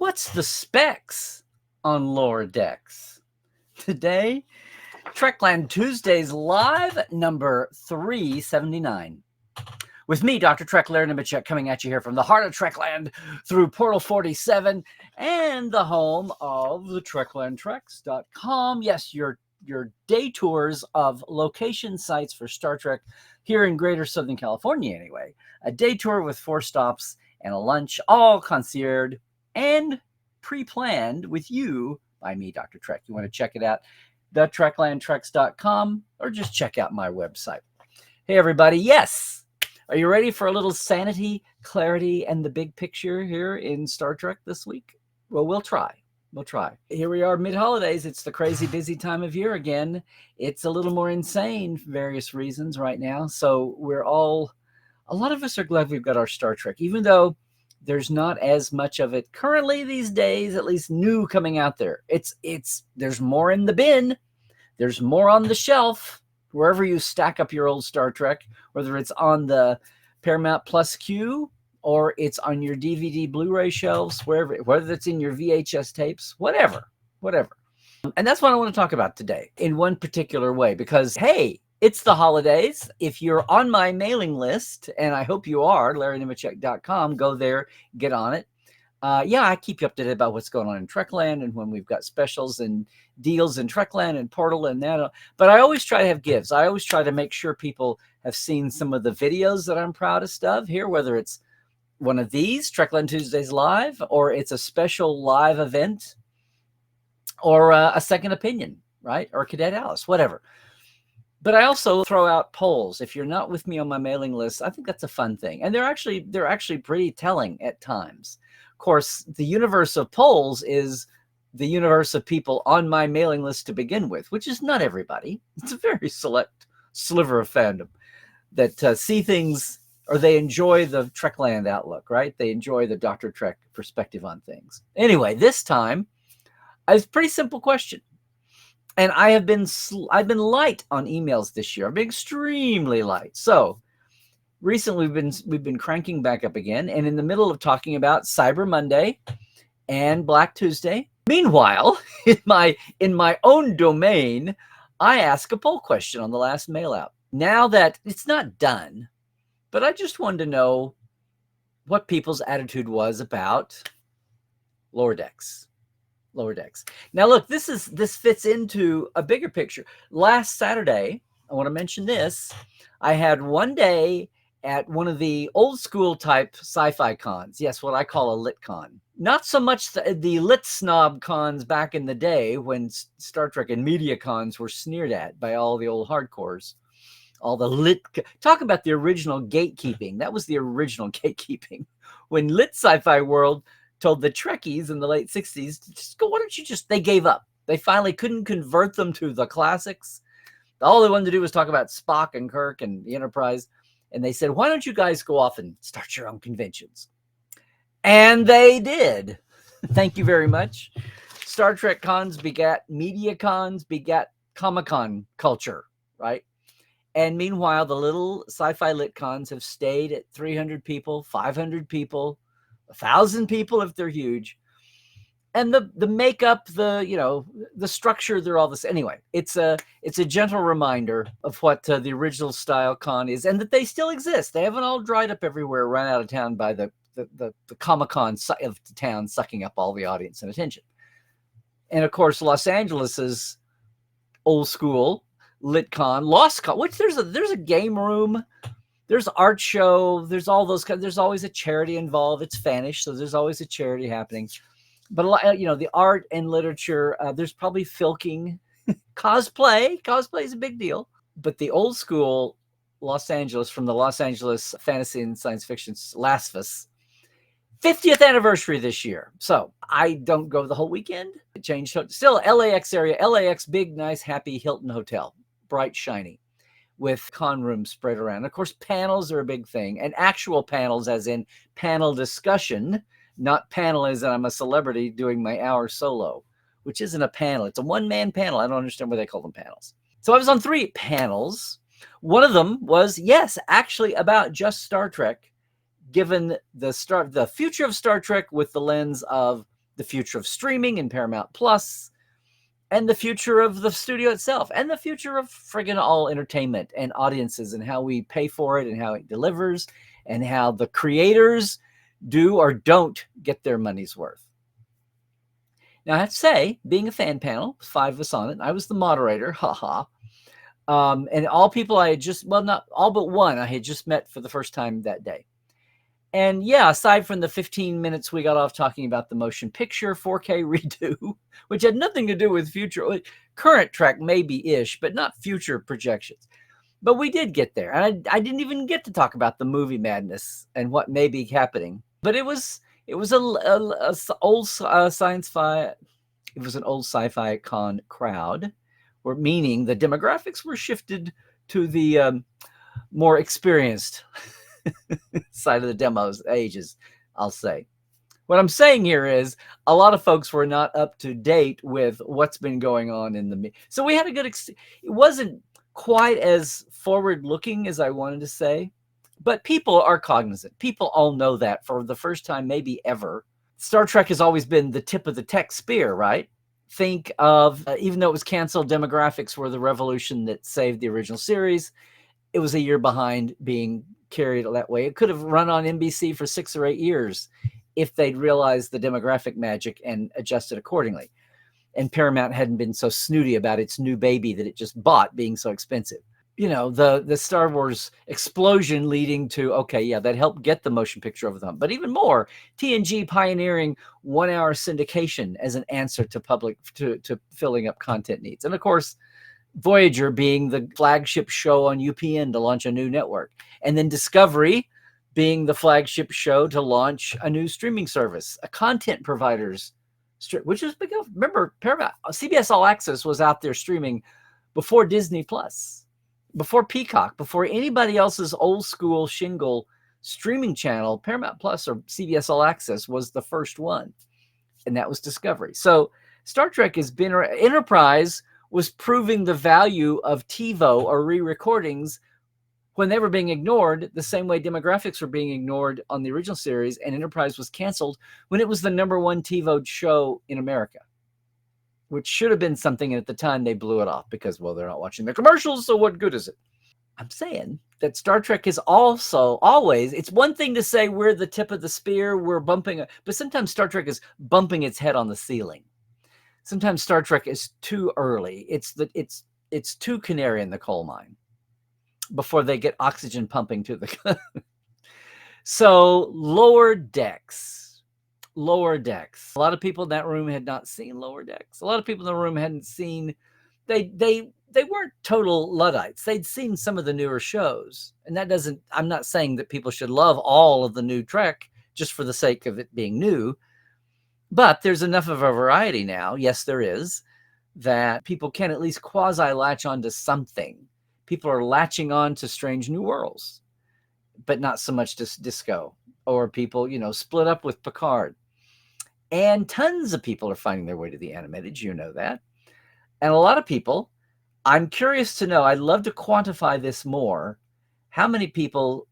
What's the specs on lower decks? Today, Trekland Tuesdays live number 379. With me, Dr. Trek, Larry Nemecek, coming at you here from the heart of Trekland through Portal 47 and the home of the TreklandTreks.com. Yes, your day tours of location sites for Star Trek here in Greater Southern California, anyway. A day tour with 4 stops and a lunch, all concierge and pre-planned with you by me, Dr. Trek. You want to check it out, the TreklandTreks.com, or just check out my website. Hey, everybody. Yes. Are you ready for a little sanity, clarity, and the big picture here in Star Trek this week? Well, we'll try. We'll try. Here we are mid-holidays. It's the crazy busy time of year again. It's a little more insane for various reasons right now. So a lot of us are glad we've got our Star Trek, even though there's not as much of it currently these days, at least new coming out there. There's more in the bin. There's more on the shelf. Wherever you stack up your old Star Trek, whether it's on the Paramount Plus queue or it's on your DVD Blu-ray shelves, whether it's in your VHS tapes, whatever. And that's what I want to talk about today in one particular way, because, hey, it's the holidays. If you're on my mailing list, and I hope you are, LarryNemecek.com, go there, get on it. I keep you up to date about what's going on in Trekland and when we've got specials and deals in Trekland and Portal and that. But I always try to have gives. I always try to make sure people have seen some of the videos that I'm proudest of here, whether it's one of these, Trekland Tuesdays Live, or it's a special live event, or a second opinion, right? Or Cadet Alice, whatever. But I also throw out polls. If you're not with me on my mailing list, I think that's a fun thing. And they're actually pretty telling at times. Of course, the universe of polls is the universe of people on my mailing list to begin with, which is not everybody. It's a very select sliver of fandom that see things, or they enjoy the Trekland outlook, right? They enjoy the Dr. Trek perspective on things. Anyway, this time, it's a pretty simple question. And I've been light on emails this year. I've been extremely light. So recently we've been cranking back up again, and in the middle of talking about Cyber Monday and Black Tuesday. Meanwhile, in my own domain, I ask a poll question on the last mail out. Now that it's not done, but I just wanted to know what people's attitude was about lower decks. Now, look, this fits into a bigger picture. Last Saturday, I want to mention this. I had one day at one of the old school type sci-fi cons. Yes, what I call a lit con. Not so much the lit snob cons back in the day when Star Trek and media cons were sneered at by all the old hardcores. All the lit, talk about the original gatekeeping. That was the original gatekeeping. When lit sci-fi world told the Trekkies in the late 60s to just go, why don't you just, they gave up. They finally couldn't convert them to the classics. All they wanted to do was talk about Spock and Kirk and the Enterprise. And they said, why don't you guys go off and start your own conventions? And they did. Thank you very much. Star Trek cons begat media cons, begat Comic-Con culture, right? And meanwhile, the little sci-fi lit cons have stayed at 300 people, 500 people, 1,000 people if they're huge. And the makeup, the structure, they're all this. Anyway, it's a gentle reminder of what the original style con is, and that they still exist. They haven't all dried up everywhere, run out of town by the Comic-Con of the town sucking up all the audience and attention. And of course, Los Angeles's old school lit con, Lost Con, which there's a game room, there's art show, there's all those kinds. There's always a charity involved. It's Spanish, so there's always a charity happening. But a lot, the art and literature, there's probably filking, cosplay is a big deal. But the old school Los Angeles, from the Los Angeles Fantasy and Science Fiction LASFAS, 50th anniversary this year. So I don't go the whole weekend. It changed. Still LAX area, LAX, big, nice, happy Hilton Hotel, bright, shiny, with con rooms spread around. Of course, panels are a big thing, and actual panels as in panel discussion, not panel as in I'm a celebrity doing my hour solo, which isn't a panel. It's a one-man panel. I don't understand why they call them panels. So I was on 3 panels. One of them was, yes, actually about just Star Trek, given the future of Star Trek with the lens of the future of streaming and Paramount Plus, and the future of the studio itself, and the future of friggin' all entertainment and audiences, and how we pay for it, and how it delivers, and how the creators do or don't get their money's worth. Now, I have to say, being a fan panel, 5 of us on it, I was the moderator, haha. And all people I had just, well, not all but one, I had just met for the first time that day. And yeah, aside from the 15 minutes we got off talking about the motion picture 4K redo, which had nothing to do with future, current Trek maybe-ish, but not future projections. But we did get there. And I didn't even get to talk about the movie madness and what may be happening. But it was an old sci-fi con crowd, meaning the demographics were shifted to the more experienced side of the demos ages, I'll say. What I'm saying here is a lot of folks were not up to date with what's been going on in the so we had a good it wasn't quite as forward looking as I wanted to say, but people are cognizant. People all know that for the first time maybe ever. Star Trek has always been the tip of the tech spear, right? Think of even though it was canceled, demographics were the revolution that saved the original series. It was a year behind being carried that way. It could have run on NBC for 6 or 8 years if they'd realized the demographic magic and adjusted accordingly. And Paramount hadn't been so snooty about its new baby that it just bought being so expensive. You know, the Star Wars explosion leading to, okay, yeah, that helped get the motion picture over the hump. But even more, TNG pioneering 1-hour syndication as an answer to filling up content needs. And of course, Voyager being the flagship show on UPN to launch a new network. And then Discovery being the flagship show to launch a new streaming service, a content provider's, which is, remember, Paramount, CBS All Access was out there streaming before Disney Plus, before Peacock, before anybody else's old school shingle streaming channel. Paramount Plus or CBS All Access was the first one, and that was Discovery. So Star Trek has been, Enterprise was proving the value of TiVo or re-recordings when they were being ignored, the same way demographics were being ignored on the original series, and Enterprise was canceled when it was the #1 TiVo show in America, which should have been something, and at the time they blew it off because, well, they're not watching the commercials, so what good is it? I'm saying that Star Trek is also always, it's one thing to say we're the tip of the spear, we're bumping, but sometimes Star Trek is bumping its head on the ceiling. Sometimes Star Trek is too early. It's too canary in the coal mine before they get oxygen pumping to the So Lower Decks. A lot of people in that room had not seen Lower Decks. A lot of people in the room hadn't seen, they weren't total Luddites. They'd seen some of the newer shows. And that doesn't, I'm not saying that people should love all of the new Trek just for the sake of it being new. But there's enough of a variety now, yes, there is, that people can at least quasi-latch onto something. People are latching on to Strange New Worlds, but not so much to Disco. Or people, split up with Picard. And tons of people are finding their way to the animated, you know that. And a lot of people, I'm curious to know, I'd love to quantify this more, how many people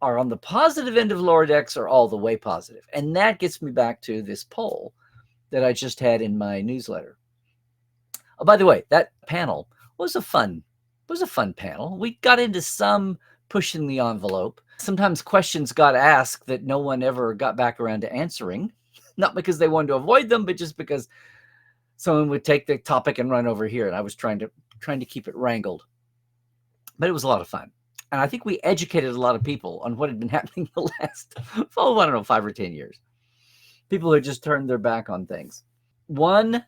are on the positive end of Lower Decks or all the way positive. And that gets me back to this poll that I just had in my newsletter. Oh, by the way, that panel was a fun panel. We got into some pushing the envelope. Sometimes questions got asked that no one ever got back around to answering, not because they wanted to avoid them, but just because someone would take the topic and run over here. And I was trying to keep it wrangled, but it was a lot of fun. And I think we educated a lot of people on what had been happening the last, 5 or 10 years. People who just turned their back on things. One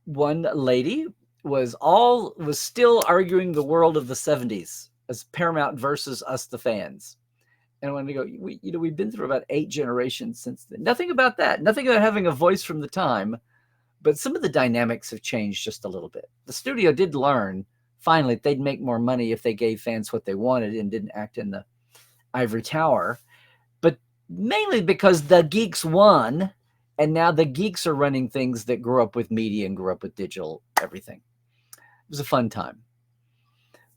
lady was still arguing the world of the 70s as Paramount versus us, the fans. And I wanted to go, we've been through about 8 generations since then. Nothing about that. Nothing about having a voice from the time. But some of the dynamics have changed just a little bit. The studio did learn, finally, they'd make more money if they gave fans what they wanted and didn't act in the ivory tower. But mainly because the geeks won, and now the geeks are running things that grew up with media and grew up with digital everything. It was a fun time.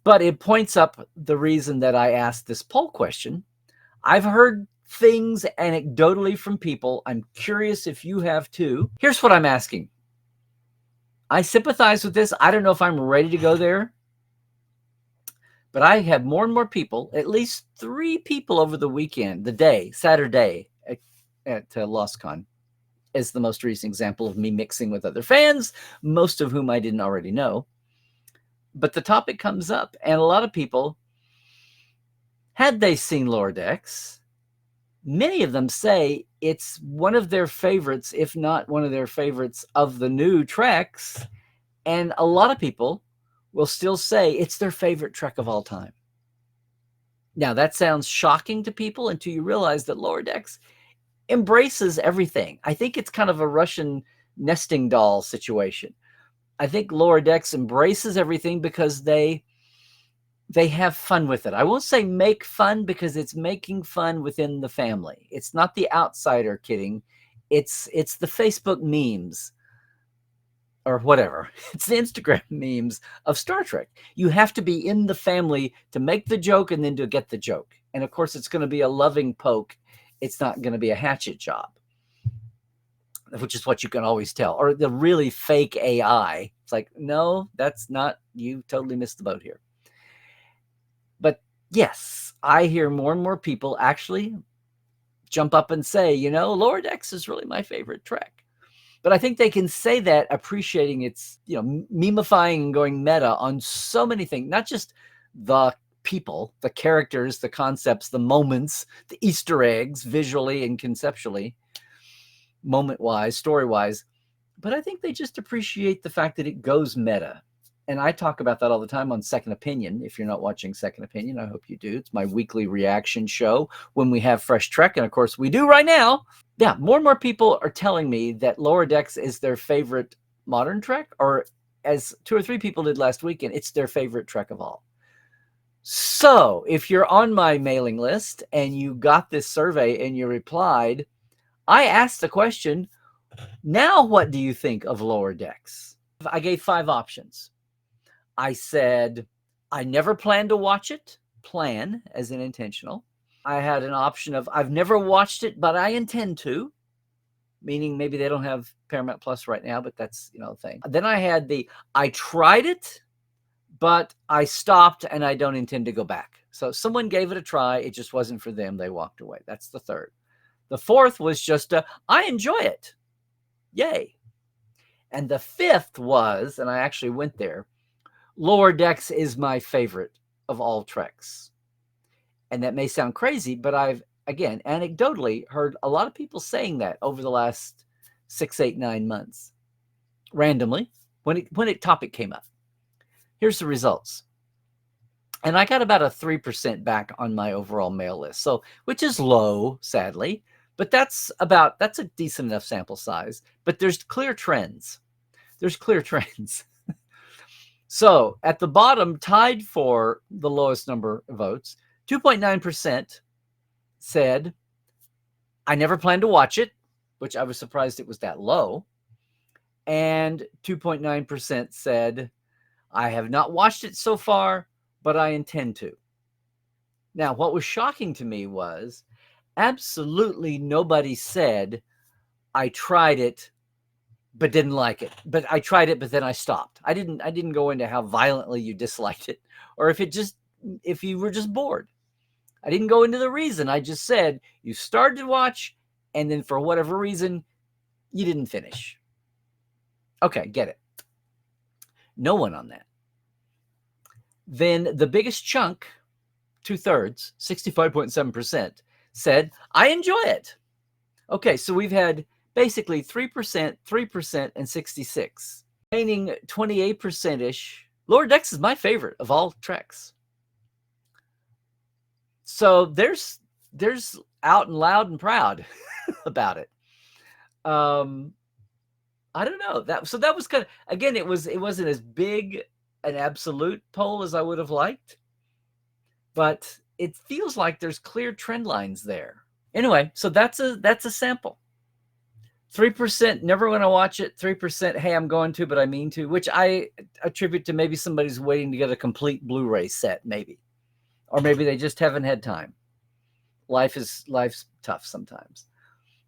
But it points up the reason that I asked this poll question. I've heard things anecdotally from people. I'm curious if you have too. Here's what I'm asking. I sympathize with this. I don't know if I'm ready to go there, but I have more and more people, at least 3 people over the weekend, Saturday at LostCon is the most recent example of me mixing with other fans, most of whom I didn't already know. But the topic comes up, and a lot of people, had they seen Lower Decks, many of them say it's one of their favorites, if not one of their favorites of the new Treks. And a lot of people will still say it's their favorite Trek of all time. Now, that sounds shocking to people until you realize that Lower Decks embraces everything. I think it's kind of a Russian nesting doll situation. I think Lower Decks embraces everything because they have fun with it. I won't say make fun, because it's making fun within the family. It's not the outsider kidding. It's the Facebook memes or whatever. It's the Instagram memes of Star Trek. You have to be in the family to make the joke and then to get the joke. And of course, it's going to be a loving poke. It's not going to be a hatchet job, which is what you can always tell. Or the really fake AI. It's like, no, that's not, you totally missed the boat here. But yes, I hear more and more people actually jump up and say, Lower Decks is really my favorite Trek. But I think they can say that appreciating its, memifying and going meta on so many things, not just the people, the characters, the concepts, the moments, the Easter eggs, visually and conceptually, moment-wise, story-wise. But I think they just appreciate the fact that it goes meta. And I talk about that all the time on Second Opinion. If you're not watching Second Opinion, I hope you do. It's my weekly reaction show when we have fresh Trek. And of course, we do right now. Yeah, more and more people are telling me that Lower Decks is their favorite modern Trek, or as 2 or 3 people did last weekend, it's their favorite Trek of all. So if you're on my mailing list and you got this survey and you replied, I asked the question, now what do you think of Lower Decks? I gave 5 options. I said, I never plan to watch it. Plan as in intentional. I had an option of, I've never watched it, but I intend to. Meaning maybe they don't have Paramount Plus right now, but that's, a thing. Then I had I tried it, but I stopped and I don't intend to go back. So someone gave it a try. It just wasn't for them. They walked away. That's the 3rd. The 4th was just, I enjoy it. Yay. And the 5th was, and I actually went there, Lower Decks is my favorite of all Treks. And that may sound crazy, but I've, again, anecdotally heard a lot of people saying that over the last 6, 8, 9 months, randomly, when topic came up. Here's the results. And I got about a 3% back on my overall mail list, so which is low, sadly, but that's a decent enough sample size. But there's clear trends. So at the bottom, tied for the lowest number of votes, 2.9% said, I never plan to watch it, which I was surprised it was that low. And 2.9% said, I have not watched it so far, but I intend to. Now, what was shocking to me was absolutely nobody said, I tried it, but didn't like it. But I tried it, but then I stopped. I didn't go into how violently you disliked it, or if you were just bored. I didn't go into the reason. I just said you started to watch, and then for whatever reason, you didn't finish. Okay, get it. No one on that. Then the biggest chunk, 2/3, 65.7%, said, I enjoy it. Okay, so we've had basically 3%, 3%, and 66. Remaining 28%-ish. Lower Decks is my favorite of all Treks. So there's out and loud and proud about it. I don't know. That was kind of, again, it wasn't as big an absolute poll as I would have liked, but it feels like there's clear trend lines there. Anyway, so that's a sample. 3% never want to watch it. 3%, hey, I'm going to, but I mean to, which I attribute to maybe somebody's waiting to get a complete Blu-ray set, maybe. Or maybe they just haven't had time. Life's tough sometimes.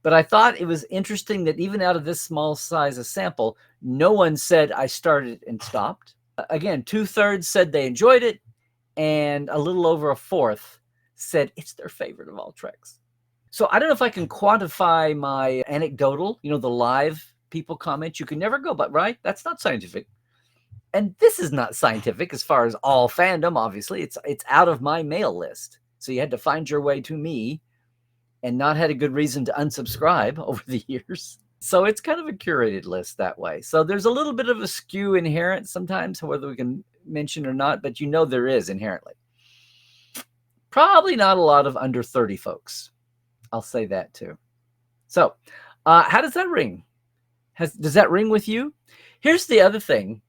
But I thought it was interesting that even out of this small size of sample, no one said I started and stopped. Again, 2/3 said they enjoyed it, and a little over a fourth said it's their favorite of all Treks. So I don't know if I can quantify my anecdotal, the live people comment. You can never go, but right? That's not scientific. And this is not scientific as far as all fandom, obviously. It's out of my mail list. So you had to find your way to me and not had a good reason to unsubscribe over the years. So it's kind of a curated list that way. So there's a little bit of a skew inherent sometimes, whether we can mention or not, but there is inherently. Probably not a lot of under 30 folks. I'll say that too. So how does that ring? Does that ring with you? Here's the other thing.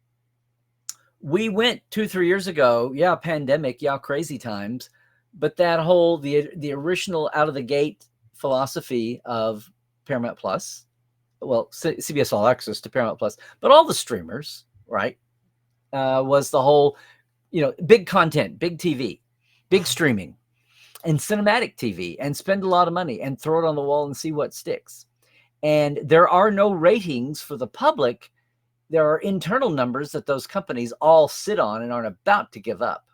We went 2-3 years ago. Yeah, pandemic. Yeah, crazy times. But that whole, the original out of the gate philosophy of Paramount Plus, well, CBS All Access to Paramount Plus, but all the streamers, right, was the whole, big content, big TV, big streaming, and cinematic TV, and spend a lot of money and throw it on the wall and see what sticks. And there are no ratings for the public. There are internal numbers that those companies all sit on and aren't about to give up.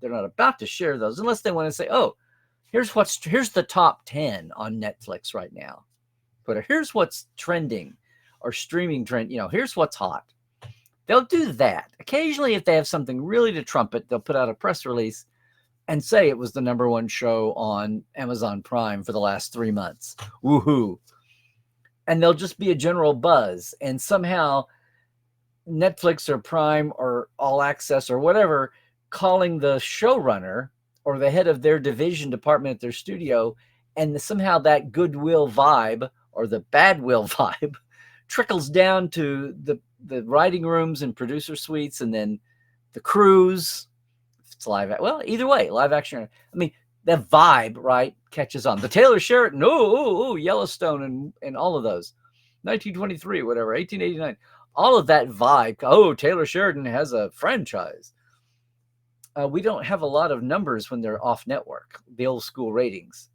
They're not about to share those unless they want to say, oh, here's the top 10 on Netflix right now. But here's what's trending or streaming trend. Here's what's hot. They'll do that. Occasionally, if they have something really to trumpet, they'll put out a press release and say it was the #1 show on Amazon Prime for the last 3 months. Woohoo. And there'll just be a general buzz. And somehow Netflix or Prime or All Access or whatever calling the showrunner or the head of their division department at their studio, and somehow that goodwill vibe or the badwill vibe trickles down to the writing rooms and producer suites, and then the crews. If it's live, well, either way, live action. I mean, that vibe, right, catches on. The Taylor Sheridan, Yellowstone, and all of those, 1923, whatever, 1889, all of that vibe. Oh, Taylor Sheridan has a franchise. We don't have a lot of numbers when they're off network, the old school ratings.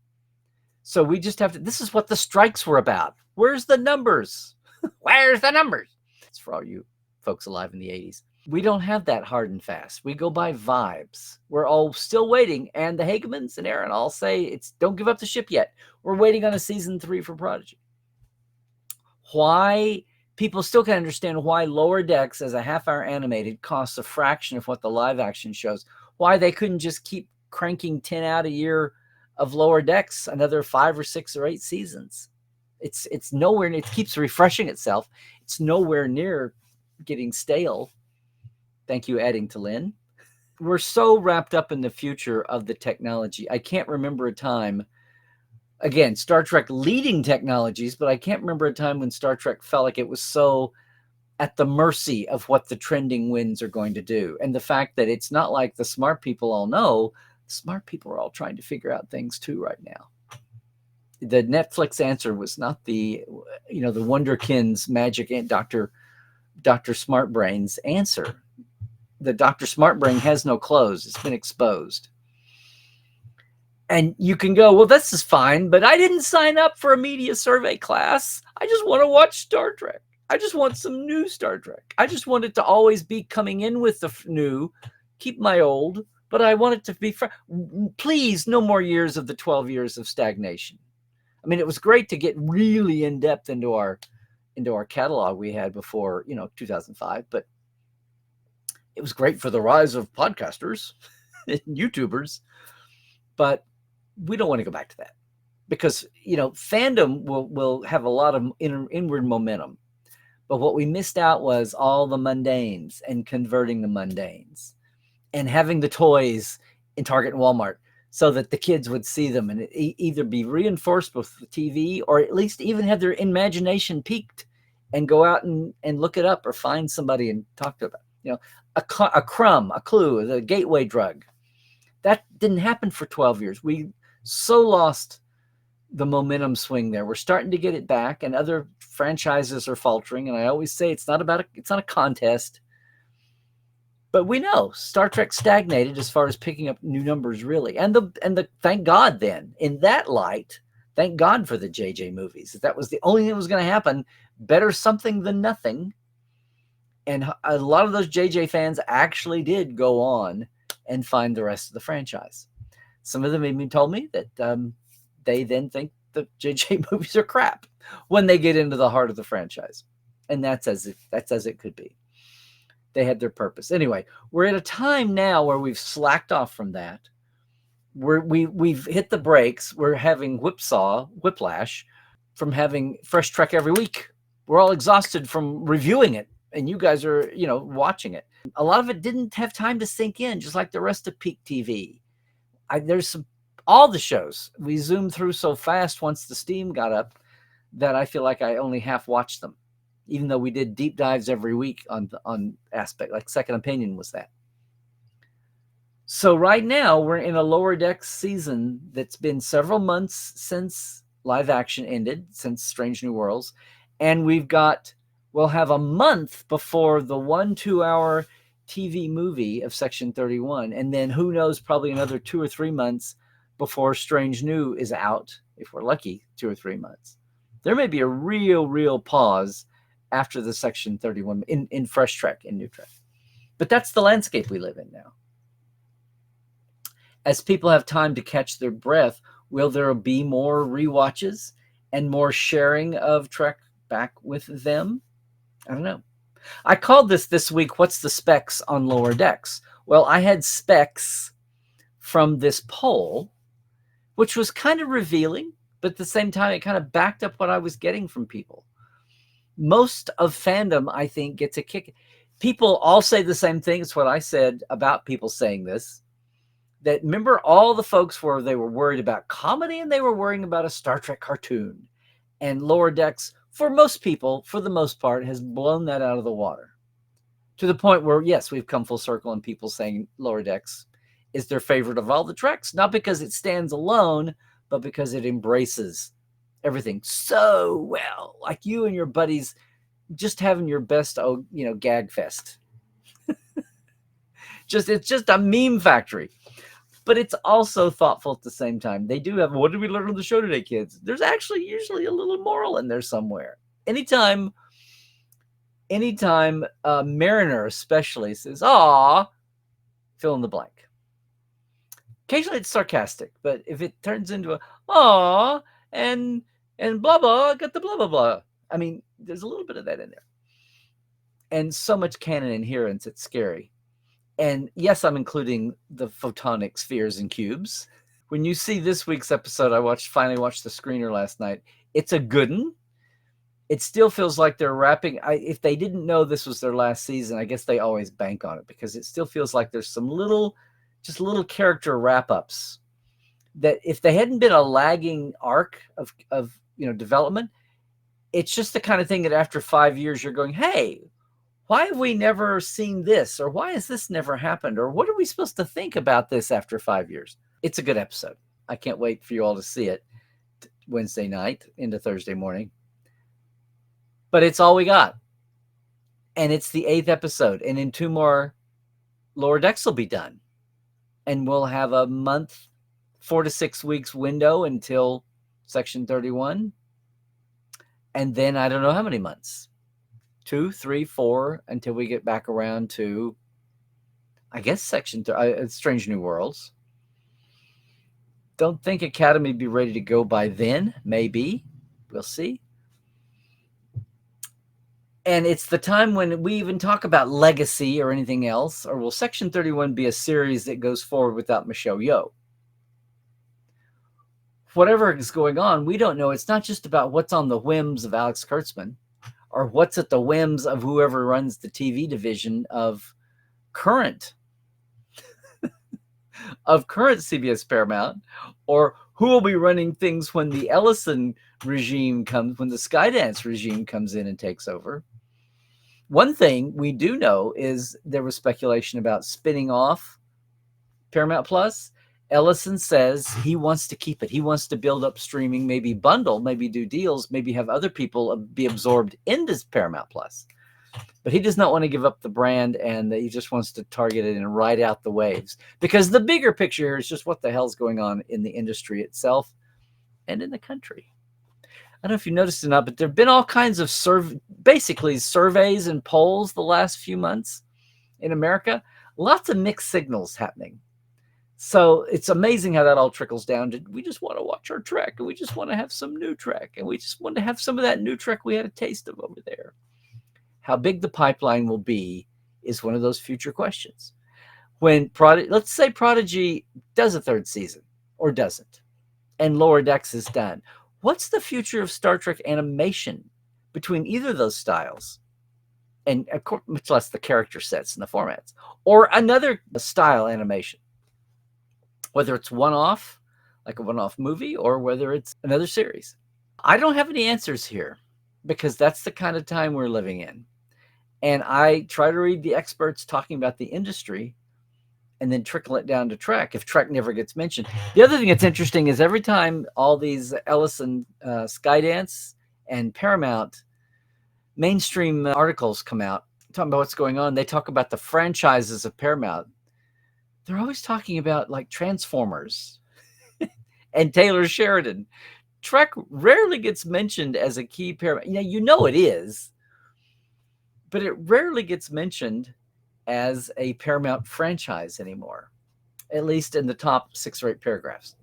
So we just have to, this is what the strikes were about. Where's the numbers? Where's the numbers? It's for all you folks alive in the 80s. We don't have that hard and fast. We go by vibes. We're all still waiting. And the Hagemans and Aaron all say, don't give up the ship yet. We're waiting on a season 3 for Prodigy. Why? People still can't understand why Lower Decks as a half-hour animated costs a fraction of what the live action shows. Why they couldn't just keep cranking 10 out a year of Lower Decks, another 5 or 6 or 8 seasons. It's nowhere near, it keeps refreshing itself. It's nowhere near getting stale. Thank you, adding to Lynn. We're so wrapped up in the future of the technology. I can't remember a time, again, Star Trek leading technologies, but I can't remember a time when Star Trek felt like it was so at the mercy of what the trending winds are going to do. And the fact that it's not like the smart people all know, smart people are all trying to figure out things too right now. The Netflix answer was not the Wonderkin's magic and Dr. Smartbrain's answer. The Dr. Smartbrain has no clothes. It's been exposed. And you can go, well, this is fine, but I didn't sign up for a media survey class. I just want to watch Star Trek. I just want some new Star Trek. I just want it to always be coming in with the new, keep my old, but I want it to be, please, no more years of the 12 years of stagnation. I mean, it was great to get really in depth into our catalog we had before, 2005, but it was great for the rise of podcasters and YouTubers, but we don't want to go back to that because, fandom will have a lot of inward momentum. But what we missed out was all the mundanes and converting the mundanes and having the toys in Target and Walmart so that the kids would see them and either be reinforced with the TV or at least even have their imagination piqued and go out and look it up or find somebody and talk to them. A crumb, a clue, the gateway drug. That didn't happen for 12 years. We so lost the momentum swing there. We're starting to get it back, and other franchises are faltering. And I always say it's not a contest. But we know Star Trek stagnated as far as picking up new numbers, really. And the thank God then, in that light, Thank God for the JJ movies. If that was the only thing that was going to happen, better something than nothing. And a lot of those JJ fans actually did go on and find the rest of the franchise. Some of them even told me that they then think the JJ movies are crap when they get into the heart of the franchise. And that's as it could be. They had their purpose. Anyway, we're at a time now where we've slacked off from that. We've hit the brakes. We're having whiplash from having fresh Trek every week. We're all exhausted from reviewing it, and you guys are, watching it. A lot of it didn't have time to sink in, just like the rest of Peak TV. All the shows we zoomed through so fast once the steam got up that I feel like I only half watched them, even though we did deep dives every week on aspect, like Second Opinion was that. So right now we're in a Lower Decks season that's been several months since live action ended, since Strange New Worlds. And we'll have a month before the 1-2 hour TV movie of Section 31. And then who knows, probably another 2 or 3 months before Strange New is out, if we're lucky, 2 or 3 months. There may be a real pause after the Section 31 in Fresh Trek, in New Trek. But that's the landscape we live in now. As people have time to catch their breath, will there be more rewatches and more sharing of Trek back with them? I don't know. I called this week, what's the specs on Lower Decks? Well, I had specs from this poll, which was kind of revealing, but at the same time, it kind of backed up what I was getting from people. Most of fandom, I think, gets a kick. People all say the same thing. It's what I said about people saying this. That remember all the folks they were worried about comedy and they were worrying about a Star Trek cartoon. And Lower Decks, for most people, for the most part, has blown that out of the water. To the point where, yes, we've come full circle and people saying Lower Decks is their favorite of all the Treks. Not because it stands alone, but because it embraces everything so well. Like you and your buddies just having your best, gag fest. It's just a meme factory. But it's also thoughtful at the same time. They do have, what did we learn on the show today, kids? There's actually usually a little moral in there somewhere. Anytime Mariner especially says, "Aw," fill in the blank. Occasionally it's sarcastic, but if it turns into a, "Aw," and blah, blah, got the blah, blah, blah. I mean, there's a little bit of that in there. And so much canon adherence, it's scary. And yes, I'm including the photonic spheres and cubes. When you see this week's episode, I finally watched the screener last night. It's a good one. It still feels like they're wrapping. If they didn't know this was their last season, I guess they always bank on it because it still feels like there's some little character wrap-ups that if they hadn't been a lagging arc of development, it's just the kind of thing that after 5 years you're going, hey, why have we never seen this? Or why has this never happened? Or what are we supposed to think about this after 5 years? It's a good episode. I can't wait for you all to see it Wednesday night into Thursday morning. But it's all we got. And it's the 8th episode. And in 2 more, Lower Decks will be done. And we'll have a month, 4 to 6 weeks window until Section 31. And then I don't know how many months. 2, 3, 4, until we get back around to, I guess, Strange New Worlds. Don't think Academy be ready to go by then. Maybe. We'll see. And it's the time when we even talk about legacy or anything else. Or will Section 31 be a series that goes forward without Michelle Yeoh? Whatever is going on, we don't know. It's not just about what's on the whims of Alex Kurtzman or what's at the whims of whoever runs the TV division of current CBS Paramount, or who will be running things when the Ellison regime comes, when the Skydance regime comes in and takes over. One thing we do know is there was speculation about spinning off Paramount Plus. Ellison says he wants to keep it. He wants to build up streaming, maybe bundle, maybe do deals, maybe have other people be absorbed into Paramount Plus. But he does not want to give up the brand, and he just wants to target it and ride out the waves. Because the bigger picture here is just what the hell's going on in the industry itself. and in the country. I don't know if you noticed or not, but there have been all kinds of basically surveys and polls the last few months in America. Lots of mixed signals happening. So it's amazing how that all trickles down to, we just want to watch our Trek, and we just want to have some new Trek, and we just want to have some of that new Trek we had a taste of over there. How big the pipeline will be is one of those future questions. When let's say Prodigy does a third season or doesn't, and Lower Decks is done, what's the future of Star Trek animation between either of those styles? And of course, much less the character sets and the formats, or another style animation, whether it's one-off, like a one-off movie, or whether it's another series. I don't have any answers here because that's the kind of time we're living in. And I try to read the experts talking about the industry and then trickle it down to Trek if Trek never gets mentioned. The other thing that's interesting is every time all these Ellison, Skydance, and Paramount mainstream articles come out talking about what's going on, they talk about the franchises of Paramount. They're always talking about like Transformers and Taylor Sheridan. Trek rarely gets mentioned as a key Paramount. You know it is, but it rarely gets mentioned as a Paramount franchise anymore, at least in the top 6 or 8 paragraphs,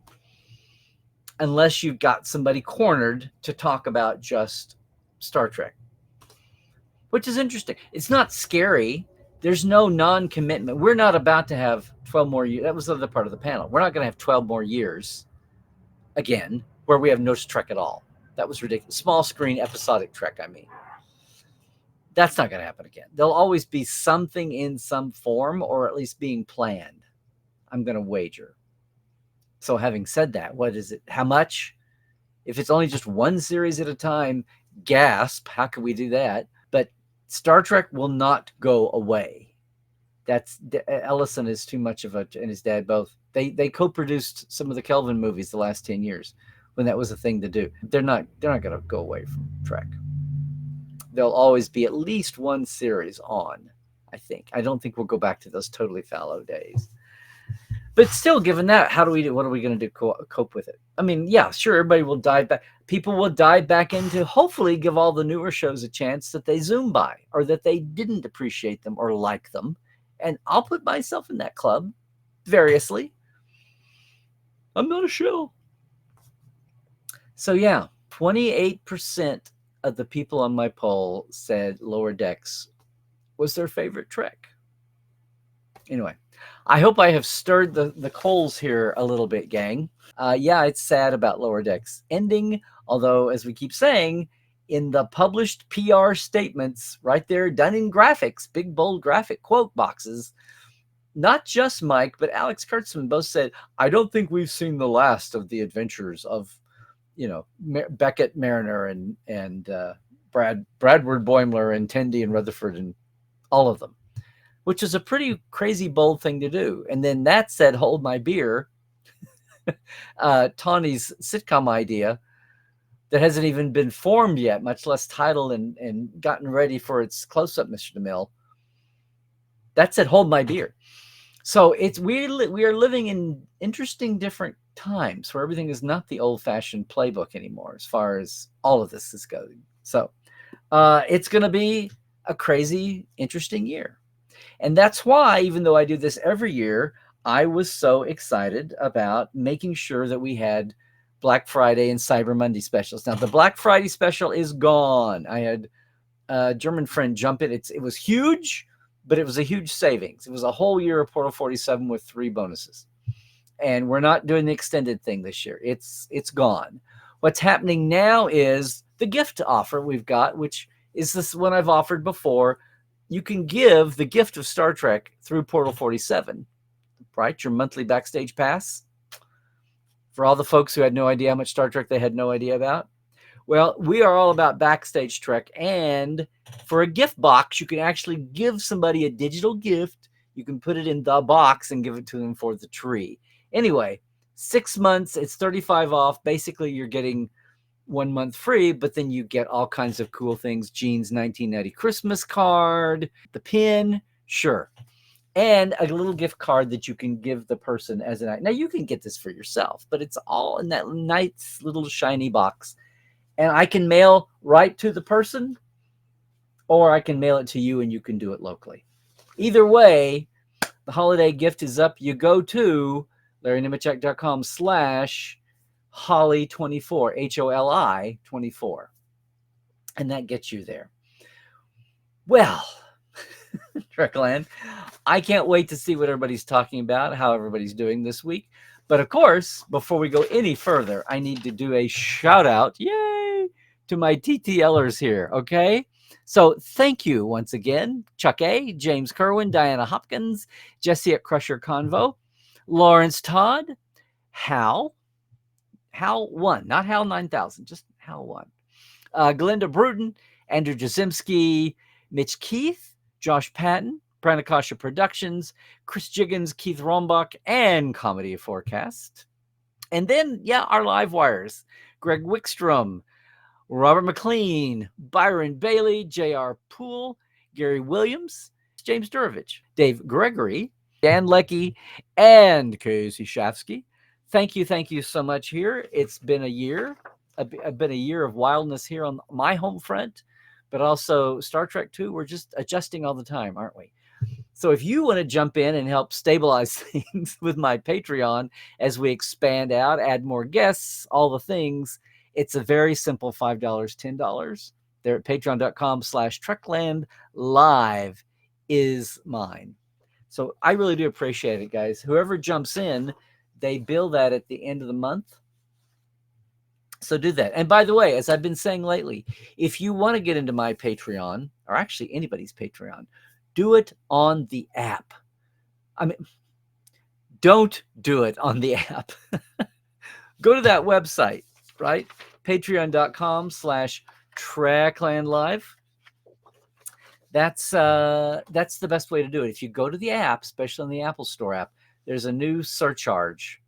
unless you've got somebody cornered to talk about just Star Trek, which is interesting. It's not scary. There's no non-commitment. We're not about to have 12 more years. That was the other part of the panel. We're not going to have 12 more years again where we have no Trek at all. That was ridiculous. Small screen episodic Trek, I mean. That's not going to happen again. There'll always be something in some form, or at least being planned, I'm going to wager. So having said that, what is it? How much? If it's only just one series at a time, gasp, how can we do that? But Star Trek will not go away. That's Ellison is too much of a, and his dad both. They co-produced some of the Kelvin movies the last 10 years when that was a thing to do. They're not going to go away from Trek. There'll always be at least one series on, I think. I don't think we'll go back to those totally fallow days. But still, given that, what are we going to do cope with it? I mean, yeah, sure, everybody will dive back. People will dive back into, hopefully give all the newer shows a chance that they zoom by or that they didn't appreciate them or like them. And I'll put myself in that club, variously. I'm not a shill. So yeah, 28% of the people on my poll said Lower Decks was their favorite Trek. Anyway, I hope I have stirred the coals here a little bit, gang. Yeah, it's sad about Lower Decks ending, although, as we keep saying, in the published PR statements, right there, done in graphics, big, bold graphic quote boxes, not just Mike, but Alex Kurtzman both said, I don't think we've seen the last of the adventures of, Beckett, Mariner, and Bradward Boimler, and Tendi and Rutherford, and all of them, which is a pretty crazy, bold thing to do. And then that said, Hold My Beer, Tawny's sitcom idea that hasn't even been formed yet, much less titled and gotten ready for its close-up, Mr. DeMille. That said, Hold My Beer. So we are living in interesting, different times where everything is not the old-fashioned playbook anymore as far as all of this is going. So it's going to be a crazy, interesting year. And that's why, even though I do this every year, I was so excited about making sure that we had Black Friday and Cyber Monday specials. Now, the Black Friday special is gone. I had a German friend jump it. It was huge, but it was a huge savings. It was a whole year of Portal 47 with 3 bonuses. And we're not doing the extended thing this year. It's gone. What's happening now is the gift offer we've got, which is this one I've offered before. You can give the gift of Star Trek through Portal 47, right? Your monthly backstage pass. For all the folks who had no idea how much Star Trek they had no idea about. Well, we are all about backstage Trek. And for a gift box, you can actually give somebody a digital gift. You can put it in the box and give it to them for the tree. Anyway, 6 months, it's $35 off. Basically, you're getting 1 month free, but then you get all kinds of cool things. Gene's 1990 Christmas card, the pin, sure. and a little gift card that you can give the person as an act. Now, you can get this for yourself, but it's all in that nice little shiny box. And I can mail right to the person, or I can mail it to you and you can do it locally. Either way, the holiday gift is up. You go to LarryNemecek.com/Holly24, HOLI 24. And that gets you there. Well, Trekland, I can't wait to see what everybody's talking about, how everybody's doing this week. But of course, before we go any further, I need to do a shout out, yay, to my TTLers here, okay? So thank you once again, Chuck A., James Kerwin, Diana Hopkins, Jesse at Crusher Convo, Lawrence Todd, Hal 1, not Hal 9000, just Hal 1. Glinda Bruton, Andrew Jasimski, Mitch Keith, Josh Patton, Pranakasha Productions, Chris Jiggins, Keith Rombach, and Comedy Forecast. And then, our live wires, Greg Wickstrom, Robert McLean, Byron Bailey, J.R. Poole, Gary Williams, James Durovich, Dave Gregory, Dan Leckie, and Casey Shafsky. Thank you so much here. It's been a year. Been a year of wildness here on my home front, but also Star Trek 2. We're just adjusting all the time, aren't we? So if you want to jump in and help stabilize things with my Patreon as we expand out, add more guests, all the things, it's a very simple $5, $10. There at patreon.com/Trekland live is mine. So I really do appreciate it, guys. Whoever jumps in, they bill that at the end of the month. So do that. And by the way, as I've been saying lately, if you want to get into my Patreon, or actually anybody's Patreon, do it on the app. I mean, don't do it on the app. Go to that website, right? Patreon.com/TreklandLive. That's the best way to do it. If you go to the app, especially on the Apple Store app, there's a new surcharge.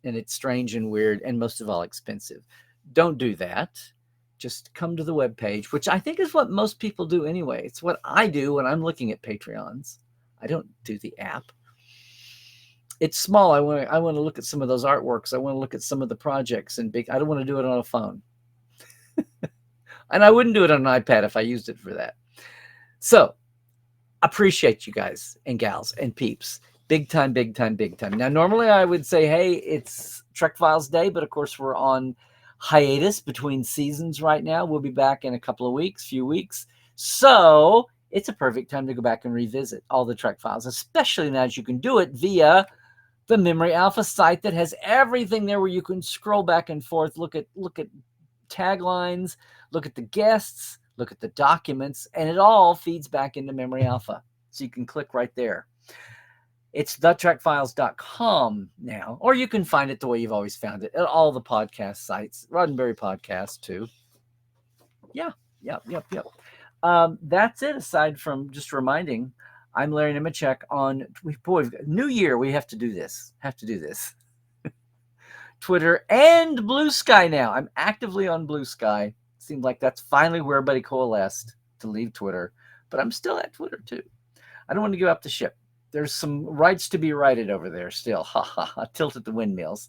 And it's strange and weird and most of all expensive. Don't do that. Just come to the webpage, which I think is what most people do anyway. It's what I do when I'm looking at Patreons. I don't do the app. It's small. I want to look at some of those artworks. I want to look at some of the projects and big. I don't want to do it on a phone. And I wouldn't do it on an iPad if I used it for that. So, appreciate you guys and gals and peeps. Big time, big time, big time. Now, normally I would say, hey, it's Trek Files Day, but of course we're on hiatus between seasons right now. We'll be back in a couple of weeks, few weeks. So it's a perfect time to go back and revisit all the Trek Files, especially now that you can do it via the Memory Alpha site that has everything there where you can scroll back and forth, look at taglines, look at the guests, look at the documents, and it all feeds back into Memory Alpha. So you can click right there. It's thetrekfiles.com now, or you can find it the way you've always found it at all the podcast sites, Roddenberry Podcast too. Yep. That's it. Aside from just reminding, I'm Larry Nemecek on, boy, New Year, we have to do this. Twitter and Blue Sky now. I'm actively on Blue Sky. Seems like that's finally where everybody coalesced to leave Twitter, but I'm still at Twitter too. I don't want to give up the ship. There's some rights to be righted over there still. Ha ha ha. Tilt at the windmills.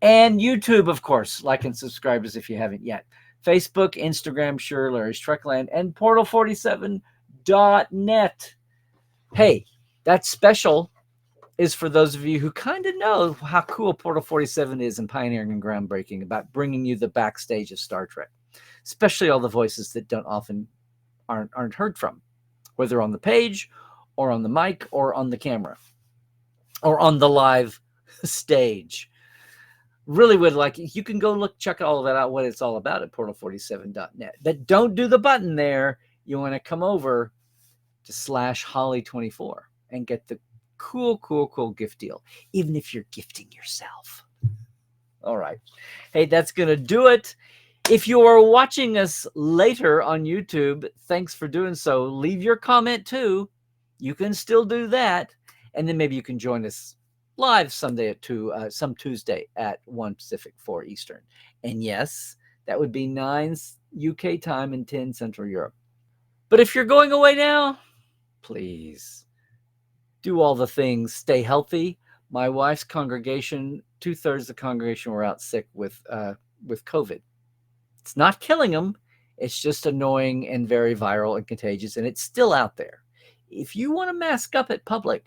And YouTube, of course. Like and subscribe as if you haven't yet. Facebook, Instagram, sure, Larry's Trekland, and portal47.net. Hey, that special is for those of you who kind of know how cool Portal 47 is and pioneering and groundbreaking about bringing you the backstage of Star Trek, especially all the voices that aren't heard from, whether on the page or on the mic or on the camera or on the live stage. Really would like, you can go check all of that out, what it's all about at portal47.net. But don't do the button there. You want to come over to /Holly24 and get the cool gift deal, even if you're gifting yourself. All right. Hey, that's going to do it. If you are watching us later on YouTube, thanks for doing so. Leave your comment too. You can still do that. And then maybe you can join us live Sunday at 2, some Tuesday at 1 Pacific, 4 Eastern. And yes, that would be 9 UK time and 10 Central Europe. But if you're going away now, please do all the things, stay healthy. My wife's congregation, 2/3 of the congregation were out sick with COVID. It's not killing them. It's just annoying and very viral and contagious, and it's still out there. If you want to mask up at public,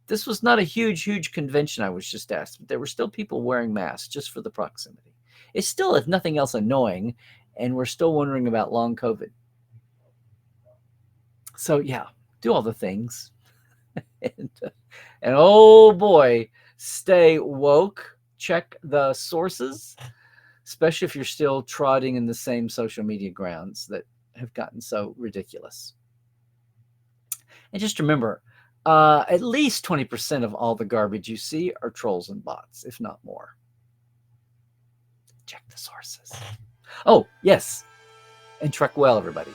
this was not a huge convention I was just asked, but there were still people wearing masks just for the proximity. It's still, if nothing else, annoying, and we're still wondering about long COVID. So yeah, do all the things. and, and oh boy, stay woke. Check the sources, especially if you're still trotting in the same social media grounds that have gotten so ridiculous. And just remember, at least 20% of all the garbage you see are trolls and bots, if not more. Check the sources. Oh, yes. And trek well, everybody.